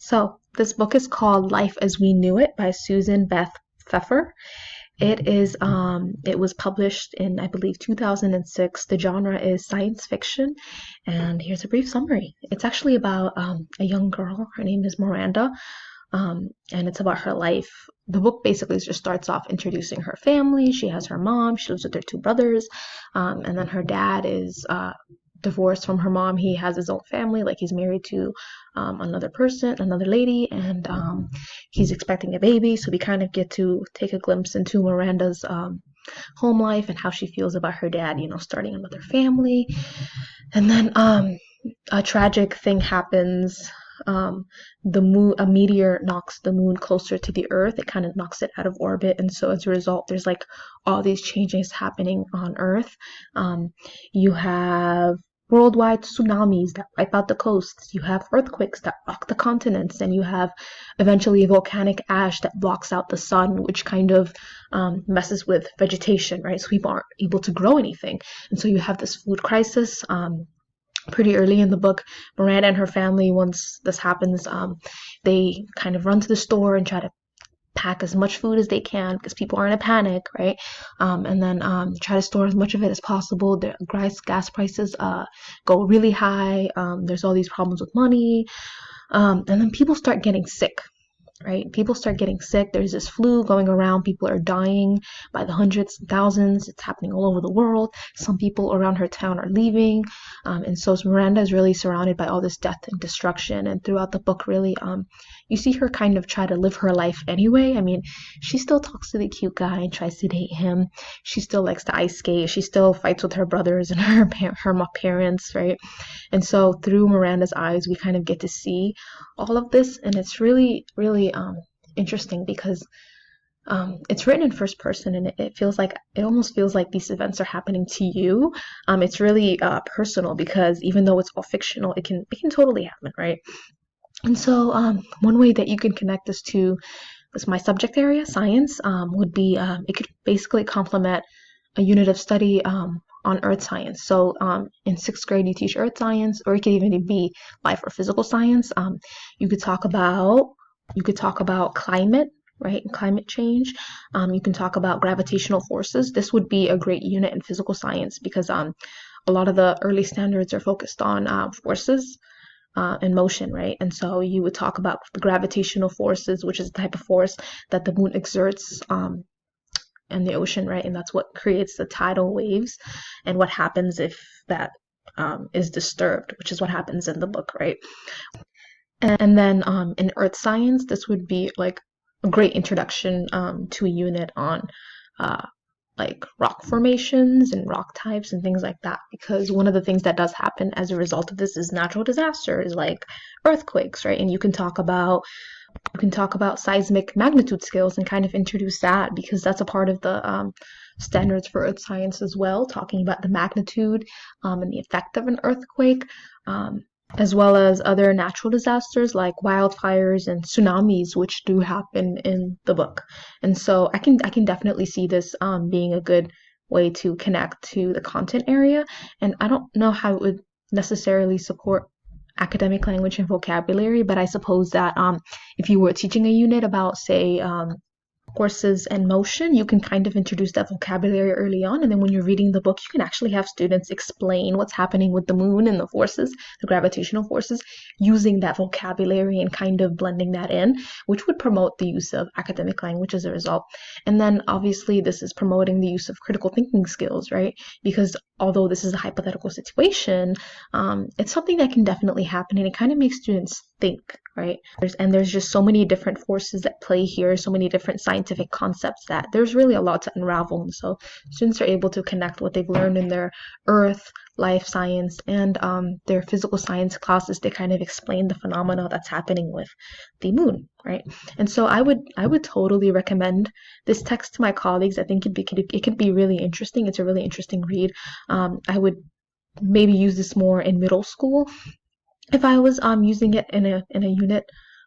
So this book is called Life as We Knew It by Susan Beth Pfeffer. It was published in, I believe, 2006. The genre is science fiction, and here's a brief summary. It's actually about a young girl. Her name is Miranda, and it's about her life. The book basically just starts off introducing her family. She has her mom. She lives with her two brothers, and then her dad is divorced from her mom. He has his own family, like he's married to another person, another lady, and he's expecting a baby. So we kind of get to take a glimpse into Miranda's home life and how she feels about her dad, starting another family. And then a tragic thing happens. A meteor knocks the moon closer to the earth. It kind of knocks it out of orbit, and so as a result there's like all these changes happening on earth. You have worldwide tsunamis that wipe out the coasts. You have earthquakes that rock the continents, and you have eventually volcanic ash that blocks out the sun, which kind of messes with vegetation, right? So people aren't able to grow anything, and so you have this food crisis. Pretty early in the book, Miranda and her family, once this happens, they kind of run to the store and try to pack as much food as they can because people are in a panic, right? And then try to store as much of it as possible. The gas prices go really high. There's all these problems with money. And then people start getting sick, right? People start getting sick. There's this flu going around. People are dying by the hundreds and thousands. It's happening all over the world. Some people around her town are leaving. And so Miranda is really surrounded by all this death and destruction. And throughout the book, really, you see her kind of try to live her life anyway. I mean, she still talks to the cute guy and tries to date him. She still likes to ice skate. She still fights with her brothers and her parents, right? And so through Miranda's eyes, we kind of get to see all of this, and it's really, really interesting because it's written in first person, and it almost feels like these events are happening to you. It's really personal because even though it's all fictional, it can totally happen, right? And so one way that you can connect this to my subject area, science, would be it could basically complement a unit of study on earth science. So in sixth grade, you teach earth science, or it could even be life or physical science. You could talk about climate, right? Climate change. You can talk about gravitational forces. This would be a great unit in physical science because a lot of the early standards are focused on forces and motion, right? And so you would talk about the gravitational forces, which is the type of force that the moon exerts in the ocean, right? And that's what creates the tidal waves, and what happens if that is disturbed, which is what happens in the book, right? And then in earth science, this would be like a great introduction to a unit on like rock formations and rock types and things like that, because one of the things that does happen as a result of this is natural disasters like earthquakes, right? And you can talk about seismic magnitude scales and kind of introduce that, because that's a part of the standards for earth science as well, talking about the magnitude and the effect of an earthquake, as well as other natural disasters like wildfires and tsunamis, which do happen in the book. And so I can definitely see this being a good way to connect to the content area. And I don't know how it would necessarily support academic language and vocabulary, but I suppose that if you were teaching a unit about, say, forces and motion, you can kind of introduce that vocabulary early on, and then when you're reading the book, you can actually have students explain what's happening with the moon and the forces, the gravitational forces, using that vocabulary and kind of blending that in, which would promote the use of academic language as a result. And then obviously this is promoting the use of critical thinking skills, right? Because although this is a hypothetical situation, it's something that can definitely happen, and it kind of makes students think, right? There's just so many different forces at play here, so many different scientific concepts that there's really a lot to unravel. And so students are able to connect what they've learned in their earth, life science, and their physical science classes to kind of explain the phenomena that's happening with the moon, right? And so I would totally recommend this text to my colleagues. I think it could be really interesting. It's a really interesting read. I would maybe use this more in middle school if I was using it in a unit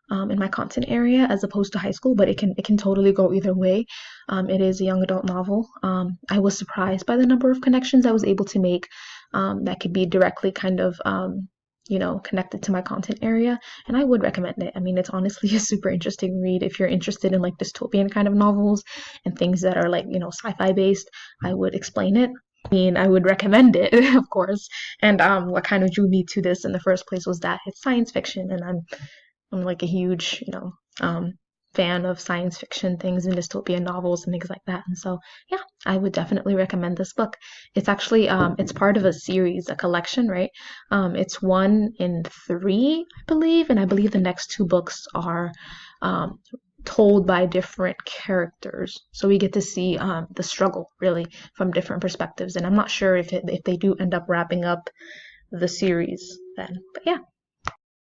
in my content area as opposed to high school, but it can totally go either way. It is a young adult novel. I was surprised by the number of connections I was able to make that could be directly kind of connected to my content area, and I would recommend it. I mean, it's honestly a super interesting read if you're interested in like dystopian kind of novels and things that are like, sci-fi based. I would explain it. I mean, I would recommend it, of course. And what kind of drew me to this in the first place was that it's science fiction, and I'm like a huge, fan of science fiction things and dystopian novels and things like that. And so, yeah, I would definitely recommend this book. It's actually it's part of a series, a collection, right? It's one in three, I believe, and I believe the next two books are um, told by different characters. So we get to see the struggle really from different perspectives. And I'm not sure if they do end up wrapping up the series then. But yeah,